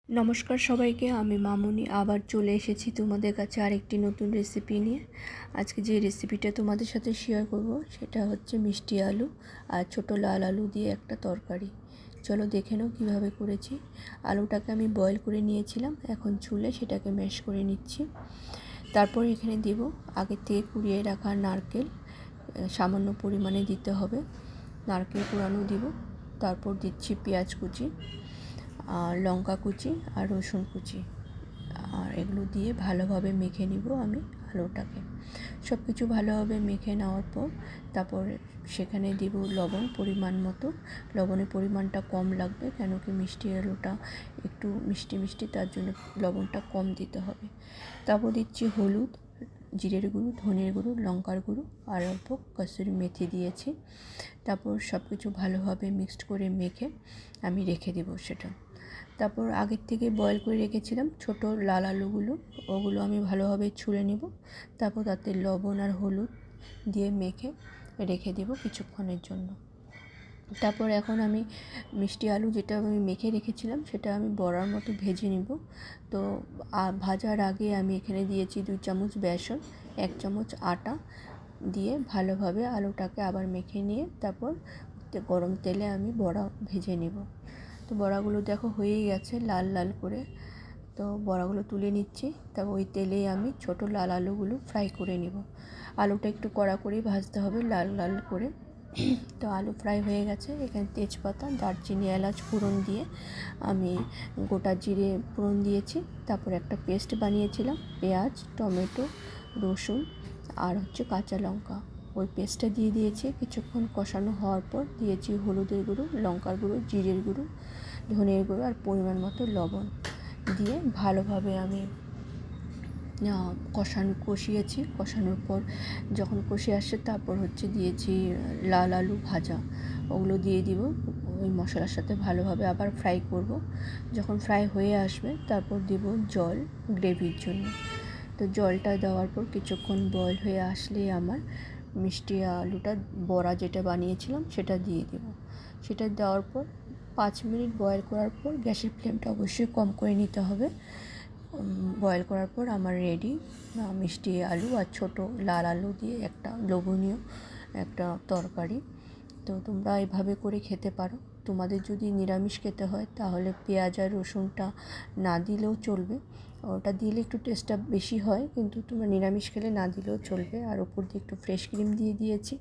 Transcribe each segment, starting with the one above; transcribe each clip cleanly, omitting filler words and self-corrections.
নমস্কার সবাইকে, আমি মামুনি আবার চলে এসেছি তোমাদের কাছে আরেকটি নতুন রেসিপি নিয়ে। আজকে যে রেসিপিটা তোমাদের সাথে শেয়ার করব সেটা হচ্ছে মিষ্টি আলু আর ছোট লাল আলু দিয়ে একটা তরকারি। চলো দেখে নাও কীভাবে করেছি। আলুটাকে আমি বয়েল করে নিয়েছিলাম, এখন ছুলে সেটাকে ম্যাশ করে নিচ্ছি। তারপর এখানে দেব আগে থেকে কুড়িয়ে রাখা নারকেল, সামান্য পরিমাণে দিতে হবে। নারকেল কুড়ানো দিব। তারপর দিচ্ছি পেঁয়াজ কুচি আর লঙ্কা কুচি আর রসুন কুচি, আর এগুলো দিয়ে ভালোভাবে মেখে নিব আমি আলুটাকে। সব কিছু ভালোভাবে মেখে নেওয়ার পর তারপর সেখানে দিব লবণ পরিমাণ মতো। লবণের পরিমাণটা কম লাগবে, কেন কি মিষ্টি আলুটা একটু মিষ্টি মিষ্টি, তার জন্য লবণটা কম দিতে হবে। তারপর দিচ্ছি হলুদ, জিরের গুঁড়ো, ধনের গুঁড়ো, লঙ্কার গুঁড়ো আর অল্প কসুরি মেথি দিয়েছি। তারপর সব কিছু ভালোভাবে মিক্সড করে মেখে আমি রেখে দেবো সেটা। তারপর আগের থেকে বয়েল করে রেখেছিলাম ছোট লাল আলুগুলো, ওগুলো আমি ভালোভাবে ছুলে নেব। তারপর তাতে লবণ আর হলুদ দিয়ে মেখে রেখে দেব কিছুক্ষণের জন্য। তারপর এখন আমি মিষ্টি আলু যেটা আমি মেখে রেখেছিলাম সেটা আমি বড়ার মতো ভেজে নেব। তো ভাজার আগে আমি এখানে দিয়েছি 2 চামচ বেসন, 1 চামচ আটা দিয়ে ভালোভাবে আলুটাকে আবার মেখে নিয়ে তারপর গরম তেলে আমি বড়া ভেজে নেব। তো বড়াগুলো দেখো হয়েই গেছে লাল লাল করে। তো বড়াগুলো তুলে নিচ্ছি। তারপর ওই তেলেই আমি ছোট লাল আলুগুলো ফ্রাই করে নেব। আলুটা একটু কড়া করেই ভাজতে হবে, লাল লাল করে। তো আলু ফ্রাই হয়ে গেছে। এখানে তেজপাতা, দারচিনি, এলাচ ফোড়ন দিয়ে আমি গোটা জিরে ফোড়ন দিয়েছি। তারপর একটা পেস্ট বানিয়েছিলাম পেঁয়াজ, টমেটো, রসুন আর কাঁচা লঙ্কা, ওই পেস্টটা দিয়ে দিয়েছি। কিছুক্ষণ কষানো হওয়ার পর দিয়েছি হলুদের গুঁড়ো, লঙ্কার গুঁড়ো, জিরের গুঁড়ো, ধনের গুঁড়ো আর পরিমাণ মতো লবণ দিয়ে ভালোভাবে আমি কষিয়েছি। কষানোর পর যখন কষে আসছে তারপর দিয়েছি লাল আলু ভাজা, ওগুলো দিয়ে দিব। ওই মশলার সাথে ভালোভাবে আবার ফ্রাই করব। যখন ফ্রাই হয়ে আসবে তারপর দেব জল গ্রেভির জন্য। তো জলটা দেওয়ার পর কিছুক্ষণ বয়েল হয়ে আসলে আমার মিষ্টি আলুটা বড়া যেটা বানিয়েছিলাম সেটা দিয়ে দেব। সেটা দেওয়ার পর 5 মিনিট বয়েল করার পর গ্যাসের ফ্লেমটা অবশ্যই কম করে নিতে হবে। বয়েল করার পর আমার রেডি মিষ্টি আলু আর ছোট লাল আলু দিয়ে একটা লোভনীয় একটা তরকারি। তো তোমরা এভাবে করে খেতে পারো। তোমাদের যদি নিরামিষ খেতে হয় তাহলে পেঁয়াজ আর রসুনটা না দিলেও চলবে, ওটা দিলে একটু টেস্টটা বেশি হয়, কিন্তু তোমরা নিরামিষ খেলে না দিলেও চলবে। আর ওপর দিয়ে একটু ফ্রেশ ক্রিম দিয়ে দিয়েছি।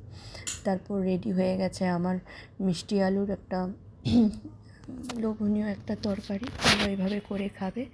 তারপর রেডি হয়ে গেছে আমার মিষ্টি আলুর একটা লোভনীয় একটা তরকারি। তোমরা এভাবে করে খাবে।